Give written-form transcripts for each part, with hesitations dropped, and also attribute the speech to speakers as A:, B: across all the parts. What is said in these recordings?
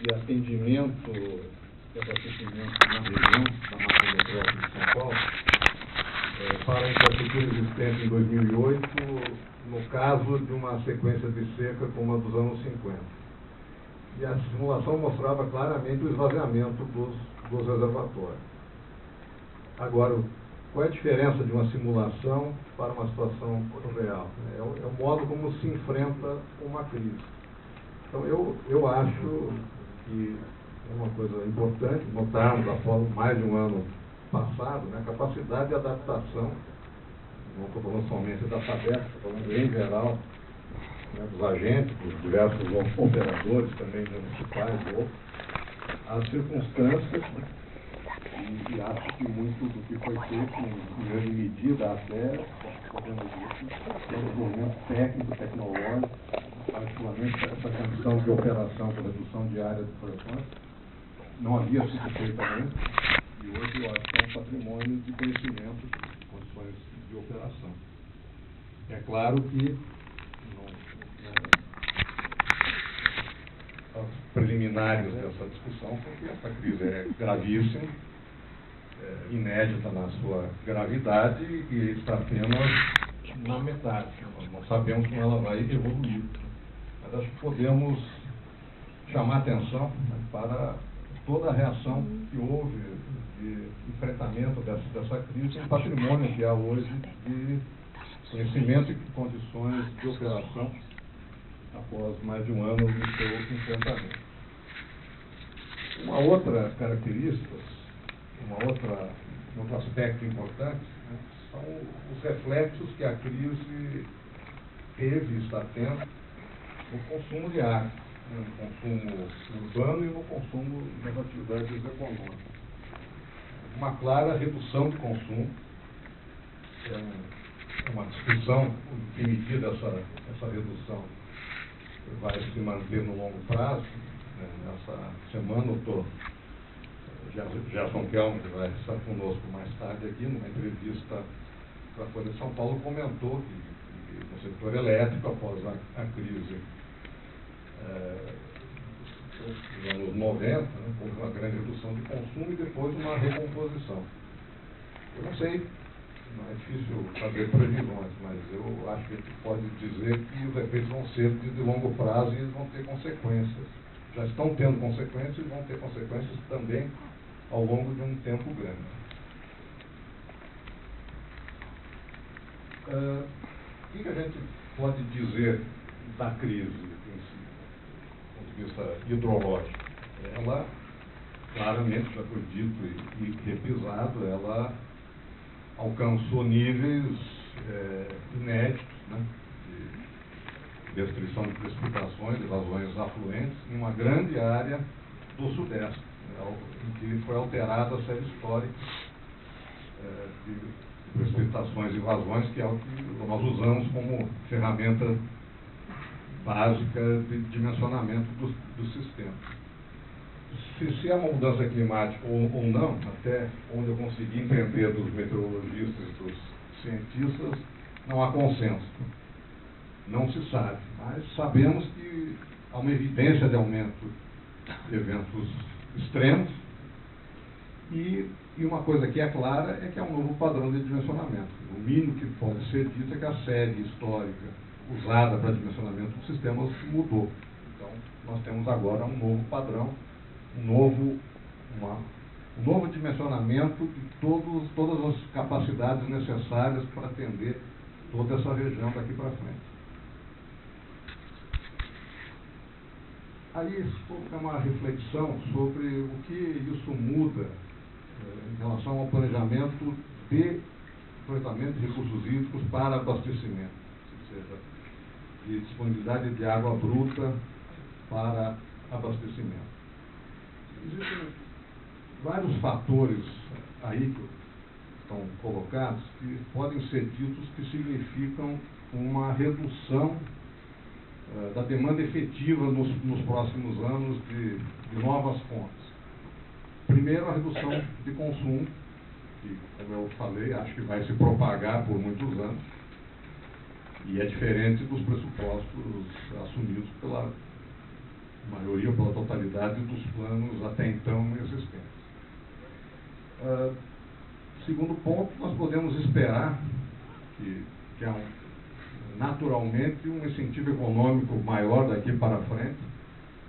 A: de atendimento e abastecimento na região da macrometrópole de São Paulo para a infraestrutura existente em 2008, no caso de uma sequência de seca como a dos anos 50. E a simulação mostrava claramente o esvaziamento dos reservatórios. Agora, qual é a diferença de uma simulação para uma situação real? É o modo como se enfrenta uma crise. Então, eu acho que é uma coisa importante notarmos, após mais de um ano passado, né, a capacidade de adaptação, não estou falando somente da SABESP, estou falando em geral, né, dos agentes, dos diversos operadores também municipais e outros, às circunstâncias, e acho que muito do que foi feito, em grande medida, até, podemos dizer, desenvolvimento técnico, tecnológico, particularmente essa condição de operação com redução de área de pressões, não havia sido feita antes, e hoje eu acho que é um patrimônio de conhecimento, de condições de operação. É claro que as preliminares dessa discussão são que essa crise é gravíssima, inédita na sua gravidade e está apenas na metade. Nós não sabemos como ela vai evoluir. Mas acho que podemos chamar atenção, né, para toda a reação que houve de enfrentamento dessa crise, um patrimônio que há hoje de conhecimento e condições de operação após mais de um ano do seu enfrentamento. Uma outra característica, um outro aspecto importante, né, são os reflexos que a crise teve e está tendo no consumo de água, no consumo urbano e no consumo das atividades econômicas. Uma clara redução de consumo, uma discussão em que medida essa redução vai se manter no longo prazo. Nessa semana o Gerson Kelman, que vai estar conosco mais tarde aqui, numa entrevista para a Folha de São Paulo, comentou que no setor elétrico, após a crise dos anos 90, né, houve uma grande redução de consumo e depois uma recomposição. Eu não sei, não é difícil fazer previsões, mas eu acho que a gente pode dizer que os efeitos vão ser de longo prazo e eles vão ter consequências. Já estão tendo consequências e vão ter consequências também ao longo de um tempo grande. O que a gente pode dizer da crise em si, do ponto de vista hidrológico? Ela, claramente, já foi dito e repisado, ela alcançou níveis inéditos, né, de destruição de precipitações, de vazões afluentes, em uma grande área do Sudeste, em que foi alterada a série histórica de precipitações e vazões, que é o que nós usamos como ferramenta básica de dimensionamento dos sistemas. Se é uma mudança climática ou não, até onde eu consegui entender dos meteorologistas e dos cientistas, não há consenso. Não se sabe, mas sabemos que há uma evidência de aumento de eventos extremos e uma coisa que é clara é que é um novo padrão de dimensionamento. O mínimo que pode ser dito é que a série histórica usada para dimensionamento dos sistemas mudou. Então, nós temos agora um novo padrão, um novo dimensionamento de todas as capacidades necessárias para atender toda essa região daqui para frente. Aí é uma reflexão sobre o que isso muda em relação ao planejamento de recursos hídricos para abastecimento, ou seja, de disponibilidade de água bruta para abastecimento. Existem vários fatores aí que estão colocados que podem ser ditos que significam uma redução da demanda efetiva nos próximos anos de novas fontes. Primeiro, a redução de consumo, que, como eu falei, acho que vai se propagar por muitos anos, e é diferente dos pressupostos assumidos pela maioria maioria, pela totalidade dos planos até então existentes. Segundo ponto, nós podemos esperar que há naturalmente um incentivo econômico maior daqui para frente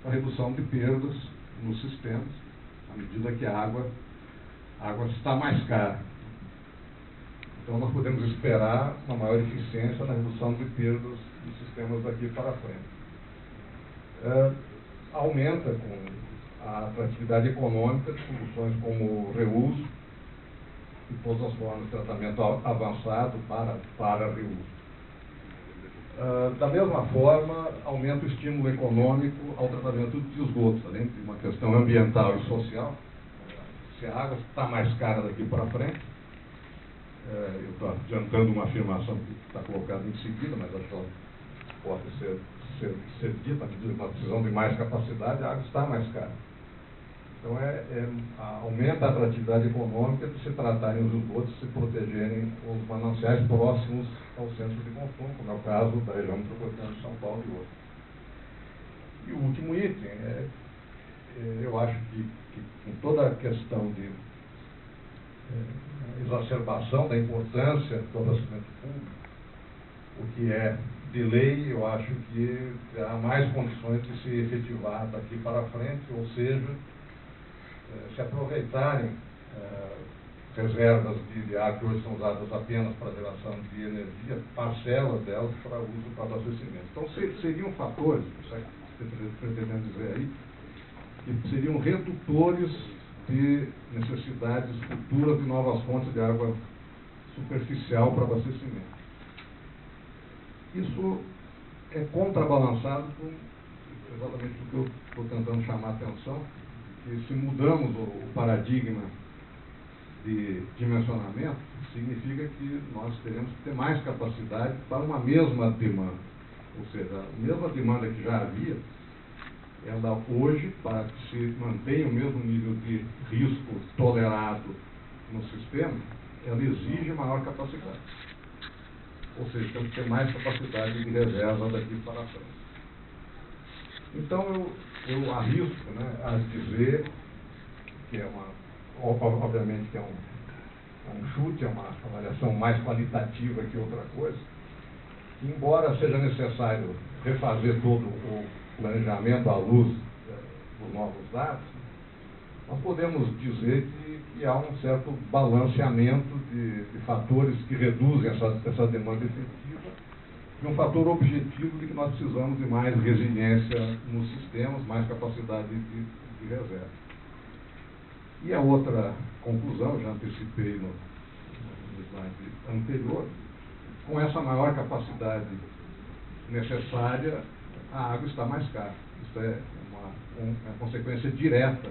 A: para a redução de perdas nos sistemas, à medida que a água está mais cara. Então nós podemos esperar uma maior eficiência na redução de perdas dos sistemas daqui para frente. Aumenta com a atratividade econômica de soluções como reuso e todas as formas de tratamento avançado para reuso. Da mesma forma, aumenta o estímulo econômico ao tratamento de esgotos, além de uma questão ambiental e social. Se a água está mais cara daqui para frente, eu estou adiantando uma afirmação que está colocada em seguida, mas acho que ela pode ser dita, à medida que nós precisamos de mais capacidade, a água está mais cara. Então, aumenta a atratividade econômica de se tratarem os esgotos, se protegerem os mananciais próximos ao centro de consumo, como é o caso da região metropolitana de São Paulo e outros. E o último item, eu acho que com toda a questão de exacerbação da importância do abastecimento público, o que é de lei, eu acho que há mais condições de se efetivar daqui para frente, ou seja, se aproveitarem reservas de água que hoje são usadas apenas para geração de energia, parcelas delas para uso para abastecimento. Então, seriam fatores, isso é que você pretendendo dizer aí, que seriam redutores de necessidades futuras de novas fontes de água superficial para abastecimento. Isso é contrabalançado com exatamente o que eu estou tentando chamar a atenção, que se mudamos o paradigma de dimensionamento, significa que nós teremos que ter mais capacidade para uma mesma demanda. Ou seja, a mesma demanda que já havia, ela hoje, para que se mantenha o mesmo nível de risco tolerado no sistema, ela exige maior capacidade. Ou seja, temos que ter mais capacidade de reserva daqui para frente. Então, eu arrisco, a dizer que obviamente que é um chute, é uma avaliação mais qualitativa que outra coisa, que embora seja necessário refazer todo o planejamento à luz dos novos dados, nós podemos dizer que há um certo balanceamento de fatores que reduzem essa demanda efetiva e um fator objetivo de que nós precisamos de mais resiliência nos sistemas, mais capacidade de reserva. E a outra conclusão, já antecipei no slide anterior, com essa maior capacidade necessária, a água está mais cara. Isso é uma consequência direta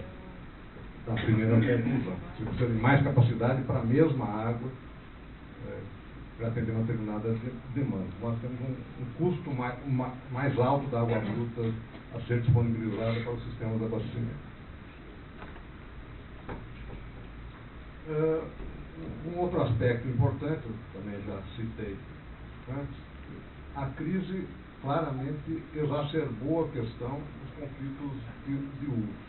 A: da primeira conclusão. Você precisa de mais capacidade para a mesma água para atender uma determinada demanda. Nós temos um custo mais alto da água bruta a ser disponibilizada para os sistemas de abastecimento. Um outro aspecto importante, eu também já citei antes, a crise claramente exacerbou a questão dos conflitos de uso.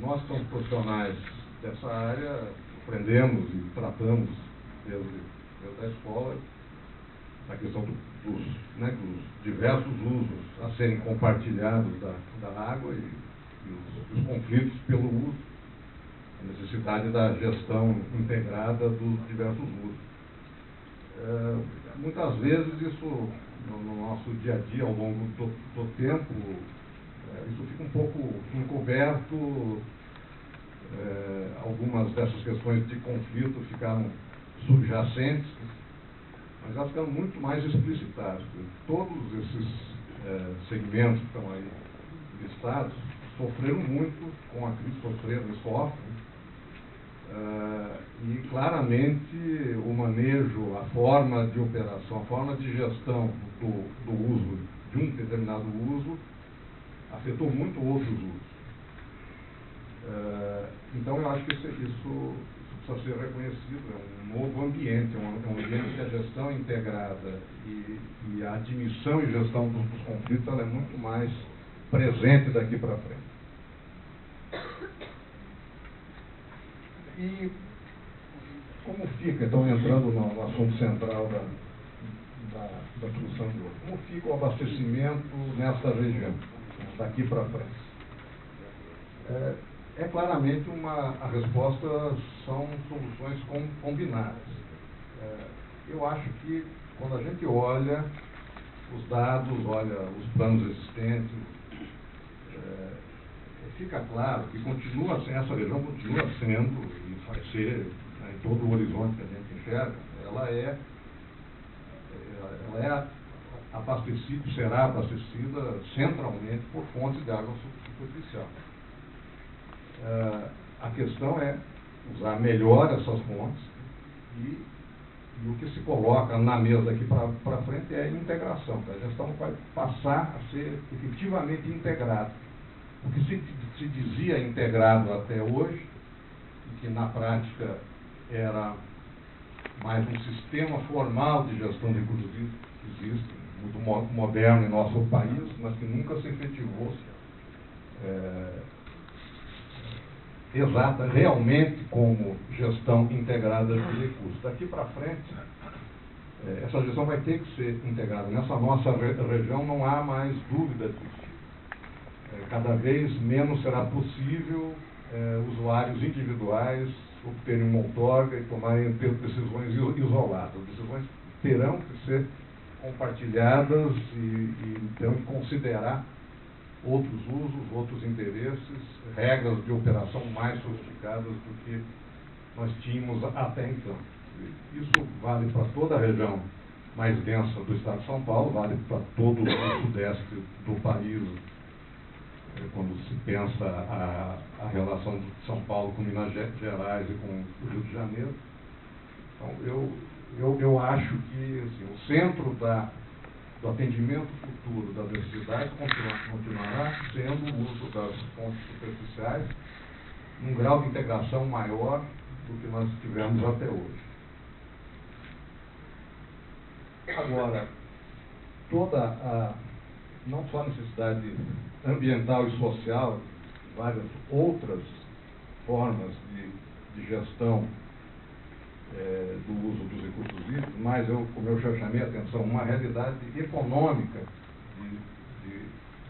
A: Nós, que somos profissionais dessa área, aprendemos e tratamos desde a escola a questão dos diversos usos a serem compartilhados da água e os conflitos pelo uso, a necessidade da gestão integrada dos diversos usos. Muitas vezes isso, no nosso dia a dia, ao longo do tempo, isso fica um pouco encoberto, algumas dessas questões de conflito ficaram subjacentes, mas elas ficaram muito mais explicitadas. Todos esses segmentos que estão aí listados sofreram muito com a crise, sofreram e sofrem, e claramente o manejo, a forma de operação, a forma de gestão do uso, de um determinado uso, afetou muito outros usos. Então eu acho que isso precisa ser reconhecido, é um novo ambiente, é um ambiente que a gestão integrada e a admissão e gestão dos conflitos ela é muito mais presente daqui para frente. E como fica, então, entrando no assunto central da discussão de hoje, como fica o abastecimento nessa região, daqui para frente? É claramente a resposta são soluções combinadas. Eu acho que quando a gente olha os dados, olha os planos existentes, fica claro que essa região continua sendo, e vai ser, em todo o horizonte que a gente enxerga, ela é abastecida, será abastecida centralmente por fontes de água superficial. A questão é usar melhor essas fontes e o que se coloca na mesa daqui para frente é integração. A gestão vai passar a ser efetivamente integrada. O que se dizia integrado até hoje, e que na prática era mais um sistema formal de gestão de recursos que existe, muito moderno em nosso país, mas que nunca se efetivou realmente como gestão integrada de recursos. Daqui para frente, essa gestão vai ter que ser integrada. Nessa nossa região não há mais dúvida disso. Cada vez menos será possível usuários individuais obterem uma outorga e tomarem decisões isoladas. As decisões terão que ser compartilhadas e terão que considerar outros usos, outros interesses, regras de operação mais sofisticadas do que nós tínhamos até então. Isso vale para toda a região mais densa do estado de São Paulo, vale para todo o sudeste do país, quando se pensa a relação de São Paulo com Minas Gerais e com o Rio de Janeiro. Então, eu acho que assim, o centro do atendimento futuro das necessidades continuará sendo o uso das fontes superficiais num grau de integração maior do que nós tivemos até hoje. Agora, não só a necessidade ambiental e social, várias outras formas de gestão do uso dos recursos hídricos, mas como eu já chamei a atenção, uma realidade econômica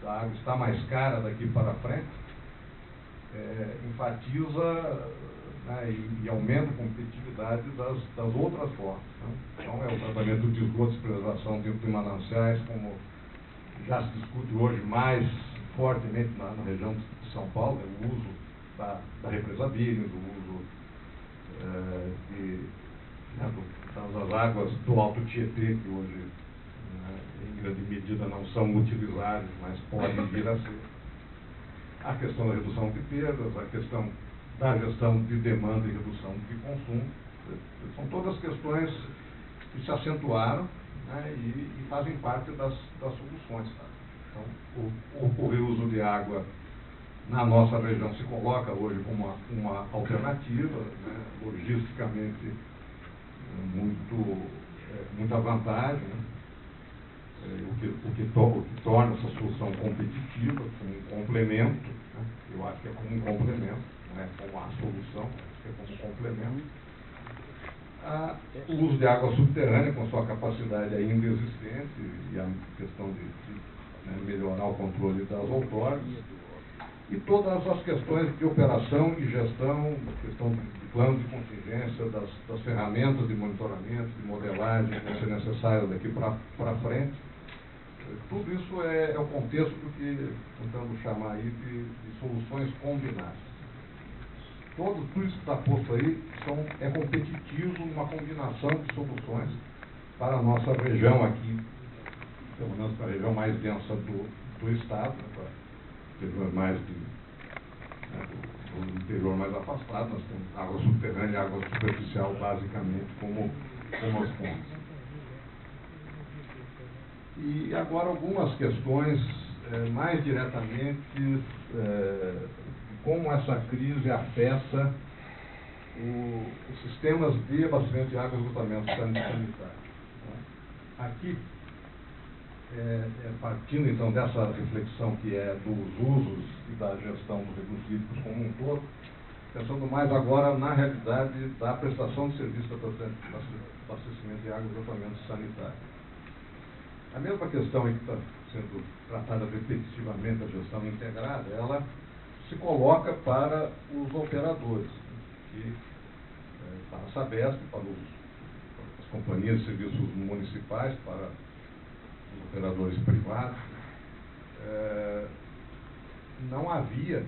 A: da água está mais cara daqui para frente, enfatiza, né, e aumenta a competitividade das outras formas. Né? Então, o tratamento de esgotos e preservação de mananciais, como já se discute hoje mais fortemente na região de São Paulo, o uso da represa Billings, o uso das águas do Alto Tietê, que hoje, em grande medida, não são utilizáveis, mas podem vir a ser. A questão da redução de perdas, a questão da gestão de demanda e redução de consumo, são todas questões que se acentuaram, né, e fazem parte das soluções. Tá? Então, o reuso de água na nossa região se coloca hoje como uma alternativa, né, logisticamente muita vantagem, né, o que torna essa solução competitiva, como um complemento, né, eu acho que é como um complemento, não é como a solução, acho que é como um complemento. O uso de água subterrânea, com sua capacidade ainda existente, e a questão de melhorar o controle das outorgas, e todas as questões de operação e gestão, questão de plano de contingência, das ferramentas de monitoramento, de modelagem que vão ser necessárias daqui para frente. Tudo isso é o contexto do que tentamos chamar aí de soluções combinadas. Tudo isso que está posto aí é competitivo numa combinação de soluções para a nossa região aqui, pelo menos para a região mais densa do estado, né, mais do interior mais afastado. Nós temos água subterrânea e água superficial basicamente como as fontes. E agora algumas questões mais diretamente de como essa crise afeta os sistemas de abastecimento de água e esgotamento sanitário. Aqui partindo então dessa reflexão que é dos usos e da gestão dos recursos hídricos como um todo, pensando mais agora na realidade da prestação de serviço de abastecimento de água e tratamento sanitário. A mesma questão que está sendo tratada repetitivamente, a gestão integrada, ela se coloca para os operadores, para a Sabesp, para as companhias de serviços municipais, para os operadores privados. Não havia,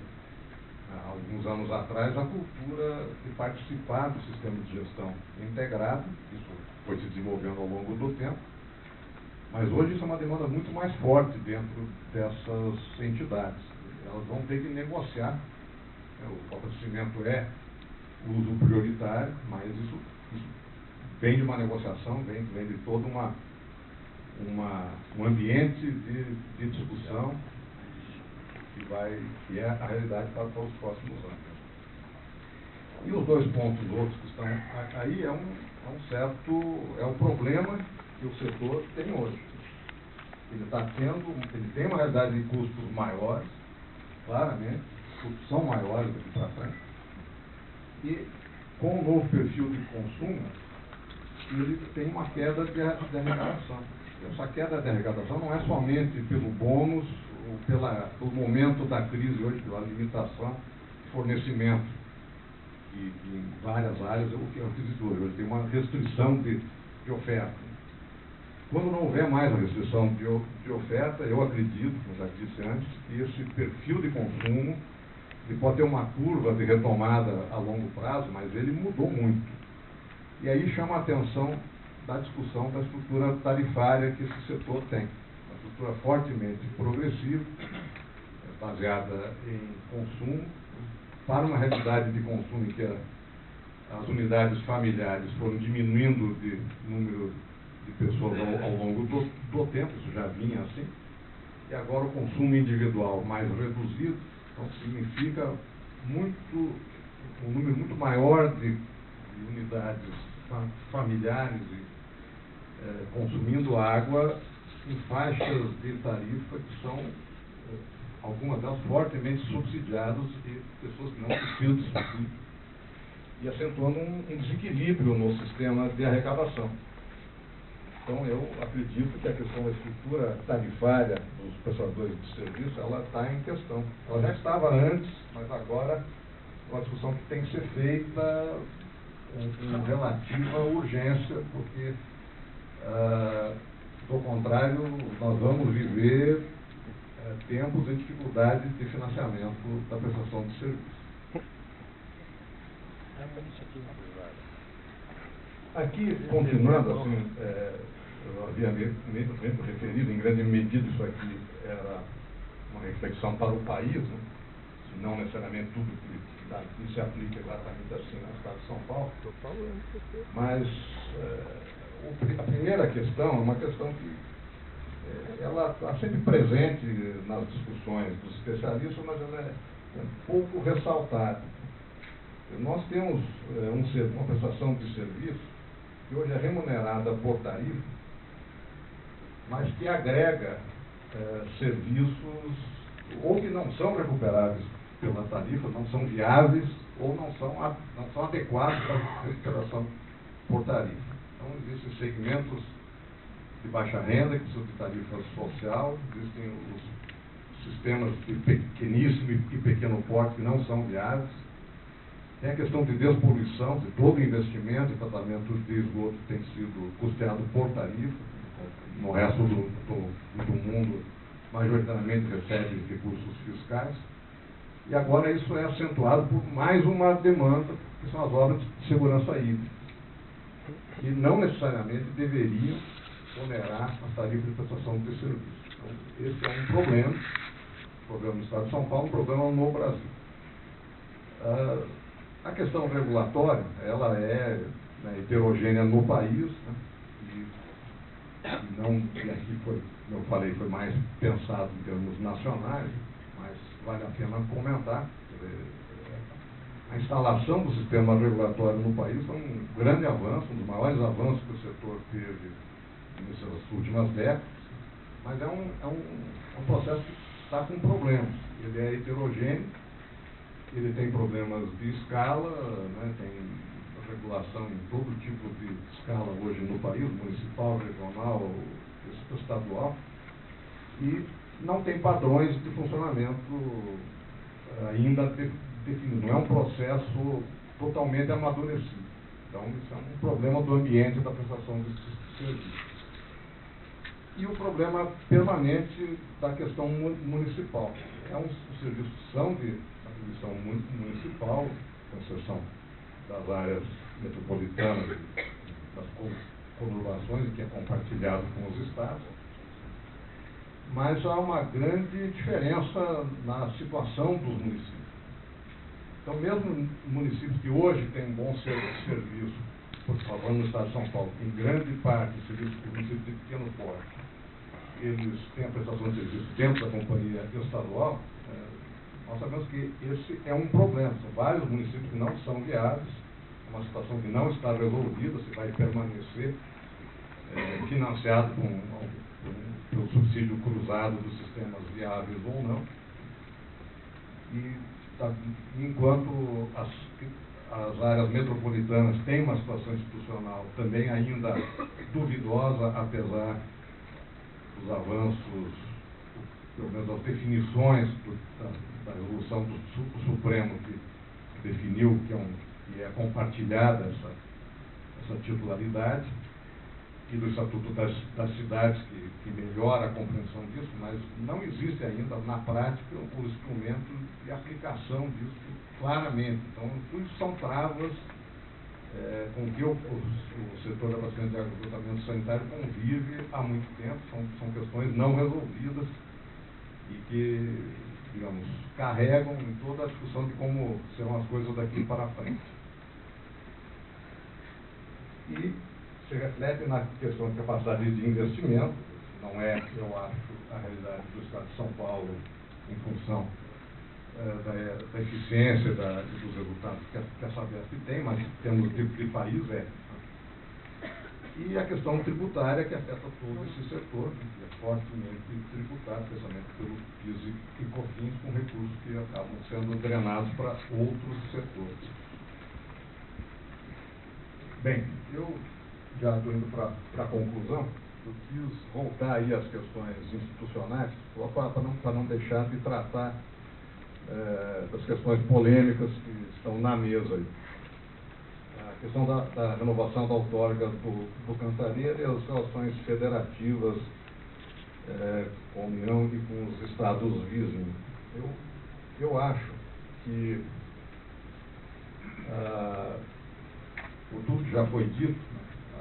A: há alguns anos atrás, a cultura de participar do sistema de gestão integrado. Isso foi se desenvolvendo ao longo do tempo, mas hoje isso é uma demanda muito mais forte dentro dessas entidades. Elas vão ter que negociar. O abastecimento é uso prioritário, mas isso vem de uma negociação, vem de todo um ambiente de discussão que é a realidade para os próximos anos. E os dois pontos outros que estão aí é o problema que o setor tem hoje. Ele tem uma realidade de custos maiores, claramente, os custos são maiores daqui para frente, e com o novo perfil de consumo, ele tem uma queda de arrecadação. Essa queda de arrecadação não é somente pelo bônus, ou pelo momento da crise hoje, pela limitação de fornecimento, e em várias áreas o que eu disse hoje tem uma restrição de oferta. Quando não houver mais a restrição de oferta, eu acredito, como já disse antes, que esse perfil de consumo ele pode ter uma curva de retomada a longo prazo, mas ele mudou muito. E aí chama a atenção da discussão da estrutura tarifária que esse setor tem. Uma estrutura fortemente progressiva, baseada em consumo, para uma realidade de consumo em que as unidades familiares foram diminuindo de número de pessoas ao longo do tempo, isso já vinha assim, e agora o consumo individual mais reduzido, então significa um número muito maior de unidades familiares consumindo água em faixas de tarifa que são, algumas delas, fortemente subsidiadas e pessoas que não precisam de subsídio, e acentuando um desequilíbrio no sistema de arrecadação. Então, eu acredito que a questão da estrutura tarifária dos prestadores de serviço, ela está em questão. Ela já estava antes, mas agora é uma discussão que tem que ser feita com relativa urgência, porque, do contrário, nós vamos viver tempos de dificuldade de financiamento da prestação de serviço. Aqui, continuando, assim, eu havia me referido, em grande medida, isso aqui era uma reflexão para o país, né? Não necessariamente tudo que se aplica exatamente assim no estado de São Paulo. Mas a primeira questão é uma questão que ela está sempre presente nas discussões dos especialistas, mas ela é pouco ressaltada. Nós temos uma prestação de serviço que hoje é remunerada por tarifa, mas que agrega serviços ou que não são recuperáveis pela tarifa, não são viáveis ou não são adequados para a recuperação por tarifa. Então, existem segmentos de baixa renda que precisam de tarifa social, existem os sistemas de pequeníssimo e pequeno porte que não são viáveis. Tem a questão de despoluição, de todo investimento em tratamento de esgoto que tem sido custeado por tarifa. No resto do mundo, majoritariamente recebe recursos fiscais. E agora isso é acentuado por mais uma demanda, que são as obras de segurança hídrica, que não necessariamente deveriam onerar as tarifas de prestação de serviço. Então, esse é um problema no Estado de São Paulo, um problema no Brasil. A questão regulatória, ela é heterogênea no país, né? E aqui foi, como eu falei, foi mais pensado em termos nacionais, mas vale a pena comentar. A instalação do sistema regulatório no país foi um grande avanço, um dos maiores avanços que o setor teve nessas últimas décadas. Mas é um processo que está com problemas. Ele é heterogêneo, ele tem problemas de escala, né, tem regulação em todo tipo de escala hoje no país, municipal, regional, estadual, e não tem padrões de funcionamento ainda definidos. Não é um processo totalmente amadurecido. Então, isso é um problema do ambiente da prestação desse serviço. E o problema permanente da questão municipal. É um serviço de atribuição municipal, com exceção das áreas metropolitanas, das conurbações, que é compartilhado com os estados. Mas há uma grande diferença na situação dos municípios. Então, mesmo municípios que hoje têm um bom serviço, por favor, no estado de São Paulo, em grande parte, serviços de municípios de pequeno porte, eles têm a prestação de serviço dentro da companhia estadual, nós sabemos que esse é um problema. São vários municípios que não são viáveis, uma situação que não está resolvida, se vai permanecer financiado pelo subsídio cruzado dos sistemas viáveis ou não. E enquanto as áreas metropolitanas têm uma situação institucional também ainda duvidosa, apesar dos avanços, pelo menos as definições da resolução do Supremo que definiu que é compartilhada essa titularidade, e do Estatuto das Cidades, que melhora a compreensão disso, mas não existe ainda, na prática, o instrumento de aplicação disso claramente. Então, tudo isso são travas com que o setor de abastecimento de água e esgotamento sanitário convive há muito tempo, são questões não resolvidas e que, digamos, carregam em toda a discussão de como serão as coisas daqui para frente. E se reflete na questão de capacidade de investimento, não é, eu acho, a realidade do Estado de São Paulo em função da eficiência dos resultados que a Sabesp tem, mas temos de país E a questão tributária que afeta todo esse setor, que é fortemente tributado, especialmente pelo PIS e COFINS, com recursos que acabam sendo drenados para outros setores. Bem, eu já estou indo para a conclusão. Eu quis voltar aí às questões institucionais, para não deixar de tratar das questões polêmicas que estão na mesa aí. A questão da renovação da outorga do Cantareira e as relações federativas com a União e com os estados vizinhos. Eu acho que por tudo que já foi dito,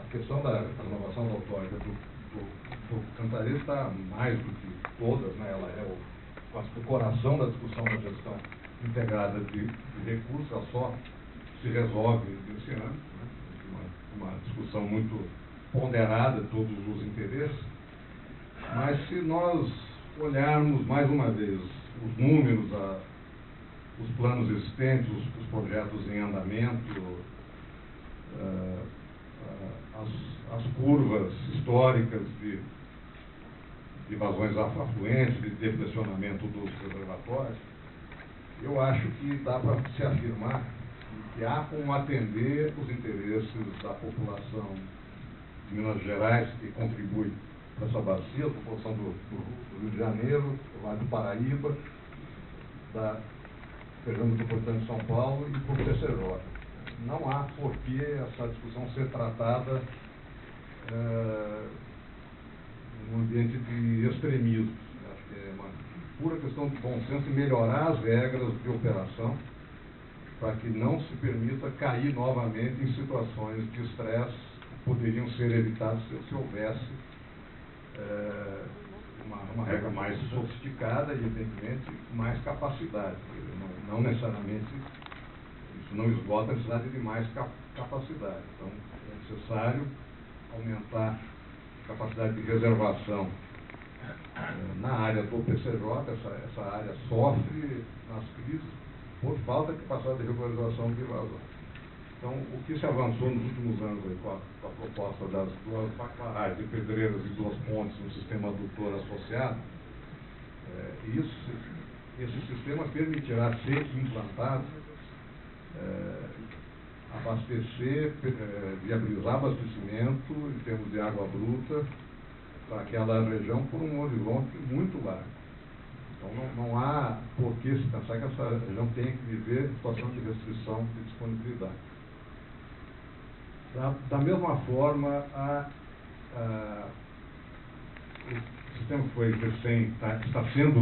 A: a questão da renovação da outorga do Cantareira está mais do que todas, né? Ela é o coração da discussão da gestão integrada de recursos, ela só se resolve esse ano, né? Uma discussão muito ponderada de todos os interesses, mas se nós olharmos mais uma vez os números, os planos existentes, os projetos em andamento, as curvas históricas de vazões afluentes, de depressionamento dos reservatórios, eu acho que dá para se afirmar que há como atender os interesses da população de Minas Gerais, que contribui para essa bacia, a população do Rio de Janeiro, do Vale do Paraíba, da região metropolitana de São Paulo e por PCJ. Não há por que essa discussão ser tratada num ambiente de extremismo. Acho que é uma pura questão de bom senso e melhorar as regras de operação para que não se permita cair novamente em situações de estresse que poderiam ser evitadas se houvesse uma regra mais sofisticada e, evidentemente, mais capacidade. Não necessariamente, isso não esgota a necessidade de mais capacidade. Então, é necessário aumentar a capacidade de reservação na área do PCJ. Essa área sofre nas crises por falta de capacidade de regularização de vazão. Então, o que se avançou nos últimos anos aí, com a proposta das duas barragens de pedreiras e duas pontes no sistema adutor associado, esse sistema permitirá ser implantado, abastecer, viabilizar abastecimento em termos de água bruta para aquela região por um horizonte muito largo. Então não há por que se pensar que essa região tenha que viver situação de restrição de disponibilidade. Da mesma forma, o sistema foi está sendo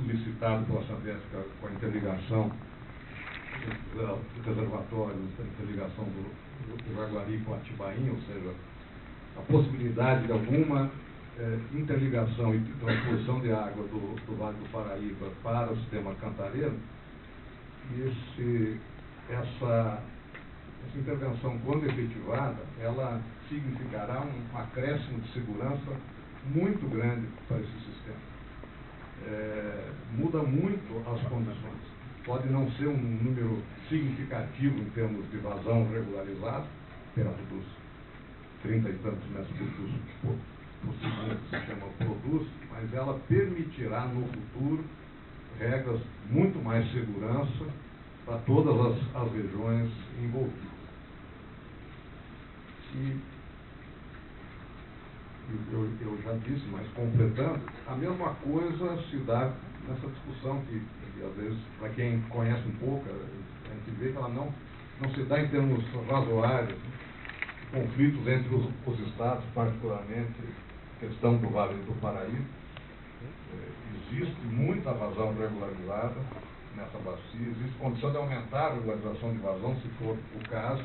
A: licitado pela Sabesp com a interligação do reservatório, a interligação do Jaguari com a Atibainha, ou seja, a possibilidade de alguma interligação e transposição de água do Vale do Paraíba para o sistema Cantareira. E essa intervenção, quando efetivada, ela significará um acréscimo de segurança muito grande para esse sistema. Muda muito as condições. Pode não ser um número significativo em termos de vazão regularizado, perto dos 30 e tantos metros cúbicos por segundo, que se chama produz, mas ela permitirá no futuro regras muito mais segurança para todas as regiões envolvidas. E eu já disse, mas completando, a mesma coisa se dá nessa discussão que às vezes, para quem conhece um pouco, a gente vê que ela não se dá em termos razoáveis, conflitos entre os estados, particularmente a questão do Vale do Paraíba. Existe muita vazão regularizada nessa bacia, existe condição de aumentar a regularização de vazão, se for o caso.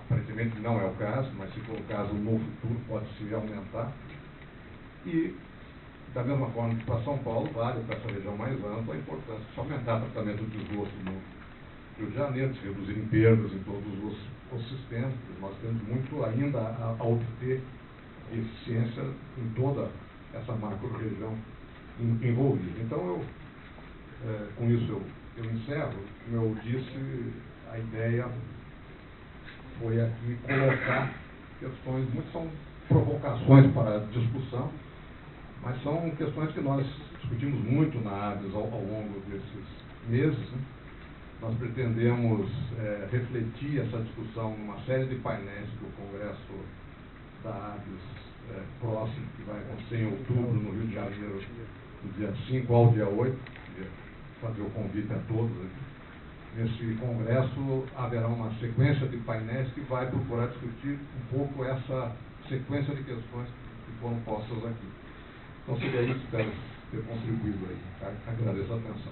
A: Aparentemente não é o caso, mas se for o caso, no futuro pode-se aumentar. E, da mesma forma que para São Paulo, vale para essa região mais ampla a importância de se aumentar o tratamento de esgoto no Rio de Janeiro, de se reduzirem perdas em todos os sistemas. Nós temos muito ainda a obter eficiência em toda essa macro-região envolvida. Então, com isso eu encerro. Como eu disse, a ideia foi aqui colocar questões, muitas são provocações para a discussão, mas são questões que nós discutimos muito na ABS ao longo desses meses. Né? Nós pretendemos refletir essa discussão numa série de painéis que o Congresso da ABS próximo, que vai acontecer em outubro, no Rio de Janeiro, do dia 5 ao dia 8, fazer o convite a todos aqui. Nesse congresso haverá uma sequência de painéis que vai procurar discutir um pouco essa sequência de questões que foram postas aqui. Então seria isso, espero ter contribuído aí. Agradeço a atenção.